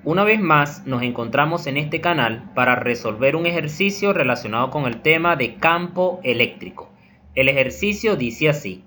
Una vez más nos encontramos en este canal para resolver un ejercicio relacionado con el tema de campo eléctrico. El ejercicio dice así: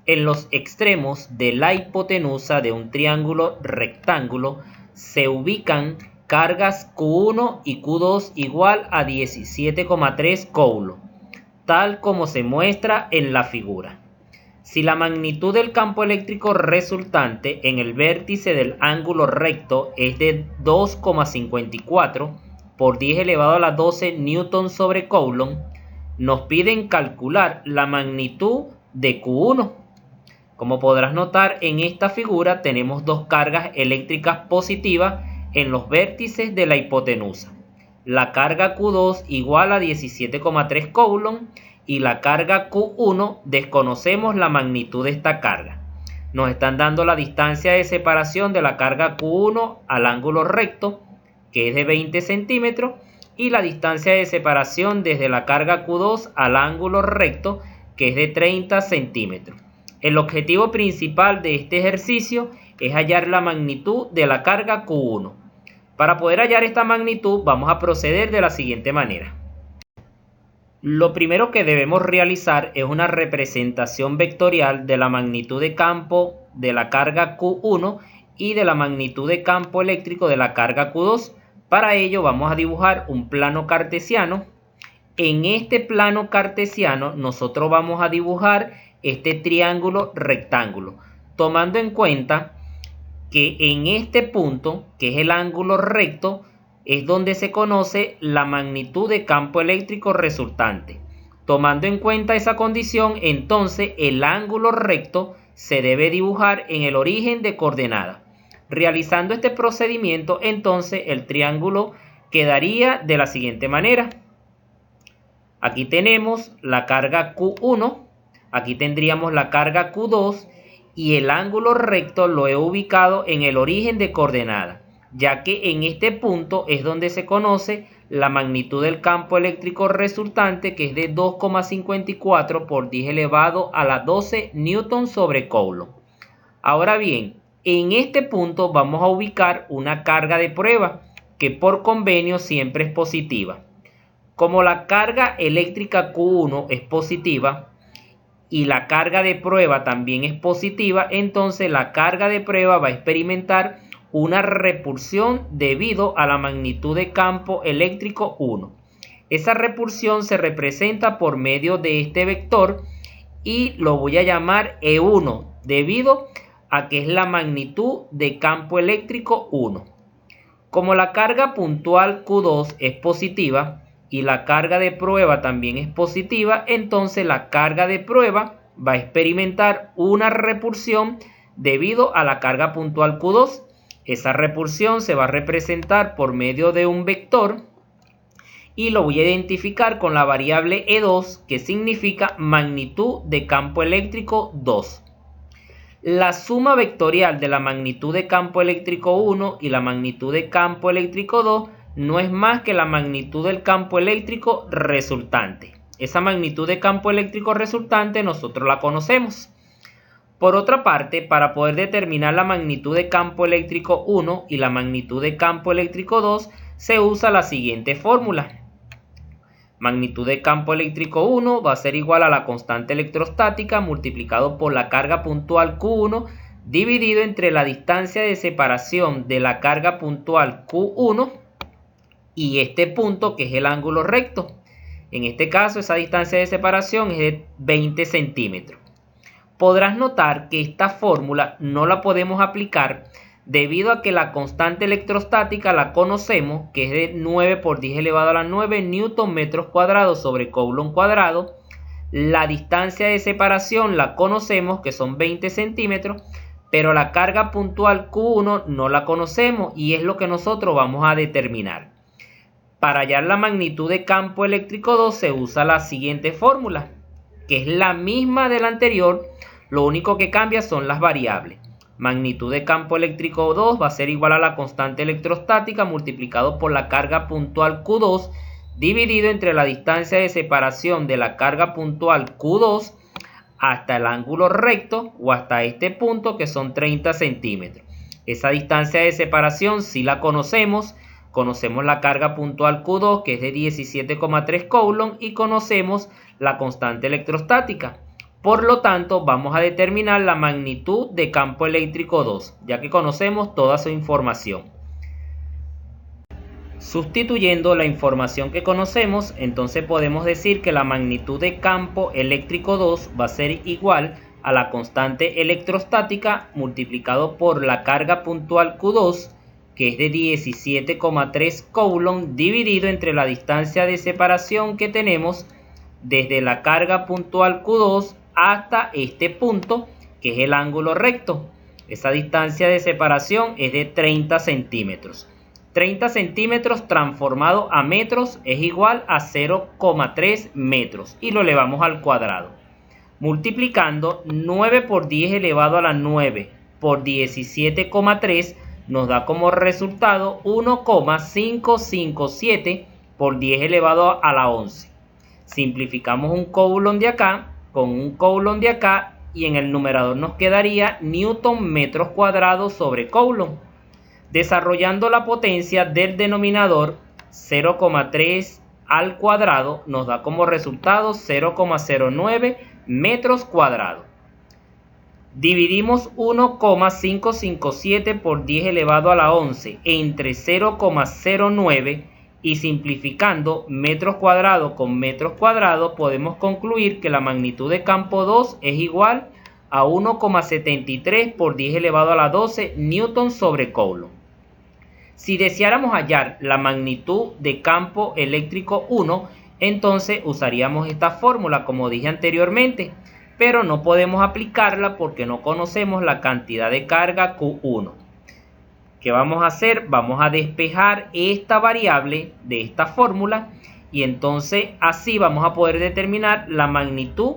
en los extremos de la hipotenusa de un triángulo rectángulo se ubican cargas Q1 y Q2 igual a 17,3 coulombs, tal como se muestra en la figura. Si la magnitud del campo eléctrico resultante en el vértice del ángulo recto es de 2,54 por 10 elevado a la 12 newton sobre coulomb, nos piden calcular la magnitud de Q1. Como podrás notar, en esta figura tenemos dos cargas eléctricas positivas en los vértices de la hipotenusa. La carga Q2 igual a 17,3 coulombs y la carga Q1 desconocemos la magnitud de esta carga. Nos están dando la distancia de separación de la carga Q1 al ángulo recto, que es de 20 centímetros, y la distancia de separación desde la carga Q2 al ángulo recto, que es de 30 centímetros. El objetivo principal de este ejercicio es hallar la magnitud de la carga Q1. Para poder hallar esta magnitud vamos a proceder de la siguiente manera. Lo primero que debemos realizar es una representación vectorial de la magnitud de campo de la carga Q1 y de la magnitud de campo eléctrico de la carga Q2. Para ello vamos a dibujar un plano cartesiano. En este plano cartesiano nosotros vamos a dibujar este triángulo rectángulo, tomando en cuenta que en este punto, que es el ángulo recto, es donde se conoce la magnitud de campo eléctrico resultante. Tomando en cuenta esa condición, entonces el ángulo recto se debe dibujar en el origen de coordenada. Realizando este procedimiento, entonces el triángulo quedaría de la siguiente manera. Aquí tenemos la carga Q1, aquí tendríamos la carga Q2 y el ángulo recto lo he ubicado en el origen de coordenada, ya que en este punto es donde se conoce la magnitud del campo eléctrico resultante, que es de 2,54 por 10 elevado a la 12 newton sobre coulomb. Ahora bien, en este punto vamos a ubicar una carga de prueba que por convenio siempre es positiva. Como la carga eléctrica Q1 es positiva y la carga de prueba también es positiva, entonces la carga de prueba va a experimentar una repulsión debido a la magnitud de campo eléctrico 1. Esa repulsión se representa por medio de este vector y lo voy a llamar E1 debido a que es la magnitud de campo eléctrico 1. Como la carga puntual Q2 es positiva y la carga de prueba también es positiva, entonces la carga de prueba va a experimentar una repulsión debido a la carga puntual Q2. Esa repulsión se va a representar por medio de un vector y lo voy a identificar con la variable E2, que significa magnitud de campo eléctrico 2. La suma vectorial de la magnitud de campo eléctrico 1 y la magnitud de campo eléctrico 2 no es más que la magnitud del campo eléctrico resultante. Esa magnitud de campo eléctrico resultante nosotros la conocemos. Por otra parte, para poder determinar la magnitud de campo eléctrico 1 y la magnitud de campo eléctrico 2, se usa la siguiente fórmula. Magnitud de campo eléctrico 1 va a ser igual a la constante electrostática multiplicado por la carga puntual Q1 dividido entre la distancia de separación de la carga puntual Q1 y este punto, que es el ángulo recto. En este caso, esa distancia de separación es de 20 centímetros. Podrás notar que esta fórmula no la podemos aplicar debido a que la constante electrostática la conocemos, que es de 9 por 10 elevado a la 9 newton metros cuadrados sobre coulomb cuadrado. La distancia de separación la conocemos, que son 20 centímetros, pero la carga puntual Q1 no la conocemos y es lo que nosotros vamos a determinar. Para hallar la magnitud de campo eléctrico 2 se usa la siguiente fórmula, que es la misma de la anterior, lo único que cambia son las variables. Magnitud de campo eléctrico 2 va a ser igual a la constante electrostática multiplicado por la carga puntual Q2 dividido entre la distancia de separación de la carga puntual Q2 hasta el ángulo recto o hasta este punto, que son 30 centímetros. Esa distancia de separación sí la conocemos. Conocemos la carga puntual Q2, que es de 17,3 coulomb, y conocemos la constante electrostática. Por lo tanto, vamos a determinar la magnitud de campo eléctrico 2, ya que conocemos toda su información. Sustituyendo la información que conocemos, entonces podemos decir que la magnitud de campo eléctrico 2 va a ser igual a la constante electrostática multiplicado por la carga puntual Q2, que es de 17,3 coulomb, dividido entre la distancia de separación que tenemos desde la carga puntual Q2 hasta este punto, que es el ángulo recto. Esa distancia de separación es de 30 centímetros. 30 centímetros transformado a metros es igual a 0,3 metros y lo elevamos al cuadrado. Multiplicando 9 por 10 elevado a la 9 por 17,3 nos da como resultado 1,557 por 10 elevado a la 11. Simplificamos un coulomb de acá con un coulomb de acá y en el numerador nos quedaría newton metros cuadrados sobre coulomb. Desarrollando la potencia del denominador, 0,3 al cuadrado nos da como resultado 0,09 metros cuadrados. Dividimos 1,557 por 10 elevado a la 11 entre 0,09 y simplificando metros cuadrados con metros cuadrados podemos concluir que la magnitud de campo 2 es igual a 1,73 por 10 elevado a la 12 newton sobre coulomb. Si deseáramos hallar la magnitud de campo eléctrico 1, entonces usaríamos esta fórmula como dije anteriormente, pero no podemos aplicarla porque no conocemos la cantidad de carga Q1. ¿Qué vamos a hacer? Vamos a despejar esta variable de esta fórmula y entonces así vamos a poder determinar la magnitud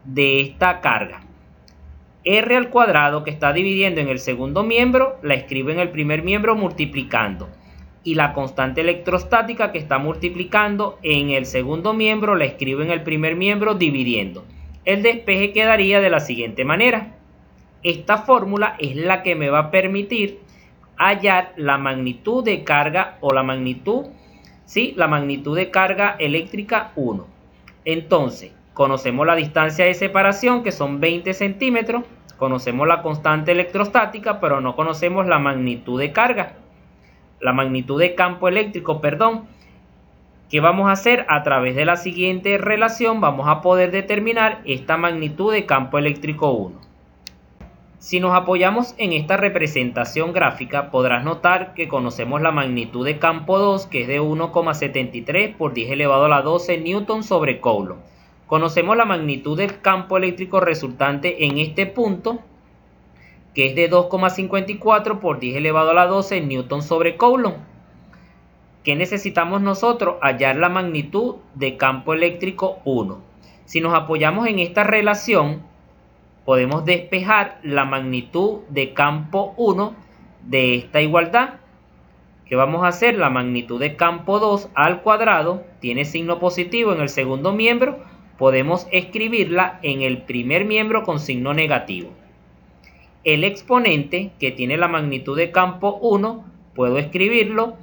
de esta carga. R al cuadrado, que está dividiendo en el segundo miembro, la escribo en el primer miembro multiplicando. Y la constante electrostática, que está multiplicando en el segundo miembro, la escribo en el primer miembro dividiendo. El despeje quedaría de la siguiente manera. Esta fórmula es la que me va a permitir hallar la magnitud de carga o la magnitud de carga eléctrica 1. Entonces, conocemos la distancia de separación, que son 20 centímetros. Conocemos la constante electrostática, pero no conocemos la magnitud de carga. La magnitud de campo eléctrico, perdón. ¿Qué vamos a hacer? A través de la siguiente relación vamos a poder determinar esta magnitud de campo eléctrico 1. Si nos apoyamos en esta representación gráfica, podrás notar que conocemos la magnitud de campo 2, que es de 1,73 por 10 elevado a la 12 newton sobre coulomb. Conocemos la magnitud del campo eléctrico resultante en este punto, que es de 2,54 por 10 elevado a la 12 newton sobre coulomb. ¿Qué necesitamos nosotros? Hallar la magnitud de campo eléctrico 1. Si nos apoyamos en esta relación, podemos despejar la magnitud de campo 1 de esta igualdad. ¿Qué vamos a hacer? La magnitud de campo 2 al cuadrado tiene signo positivo en el segundo miembro. Podemos escribirla en el primer miembro con signo negativo. El exponente, que tiene la magnitud de campo 1, puedo escribirlo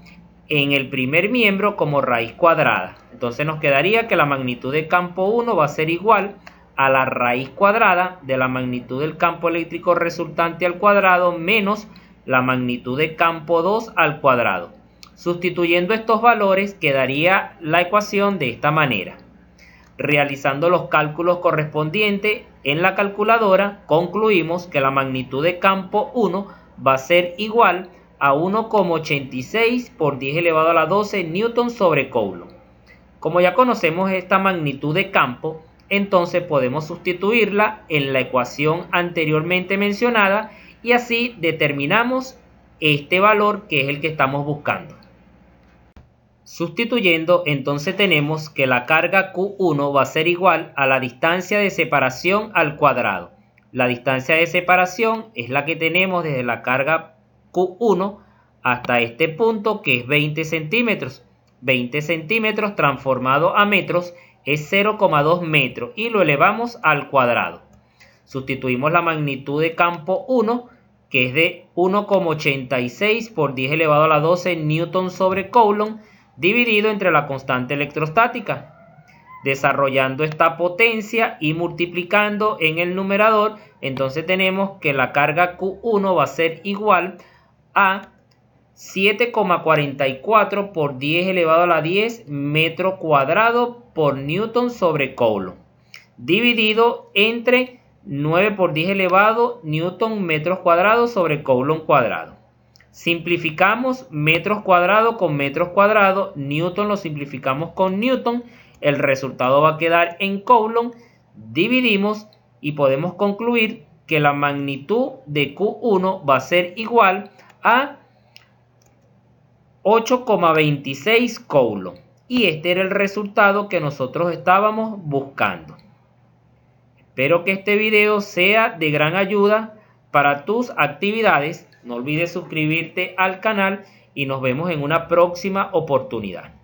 en el primer miembro como raíz cuadrada. Entonces nos quedaría que la magnitud de campo 1 va a ser igual a la raíz cuadrada de la magnitud del campo eléctrico resultante al cuadrado menos la magnitud de campo 2 al cuadrado. Sustituyendo estos valores quedaría la ecuación de esta manera. Realizando los cálculos correspondientes en la calculadora, concluimos que la magnitud de campo 1 va a ser igual a 1,86 por 10 elevado a la 12 newton sobre coulomb. Como ya conocemos esta magnitud de campo, entonces podemos sustituirla en la ecuación anteriormente mencionada y así determinamos este valor que es el que estamos buscando. Sustituyendo, entonces tenemos que la carga Q1 va a ser igual a la distancia de separación al cuadrado. La distancia de separación es la que tenemos desde la carga Q1 hasta este punto, que es 20 centímetros. 20 centímetros transformado a metros es 0,2 metros y lo elevamos al cuadrado. Sustituimos la magnitud de campo 1 que es de 1,86 por 10 elevado a la 12 newton sobre coulomb, dividido entre la constante electrostática. Desarrollando esta potencia y multiplicando en el numerador, entonces tenemos que la carga Q1 va a ser igual a 7,44 por 10 elevado a la 10 metro cuadrado por newton sobre coulomb, dividido entre 9 por 10 elevado newton metros cuadrados sobre coulomb cuadrado. Simplificamos metros cuadrados con metros cuadrados, newton lo simplificamos con newton, el resultado va a quedar en coulomb, dividimos y podemos concluir que la magnitud de Q1 va a ser igual a 8,26 coulomb. Y este era el resultado que nosotros estábamos buscando. Espero que este video sea de gran ayuda para tus actividades. No olvides suscribirte al canal y nos vemos en una próxima oportunidad.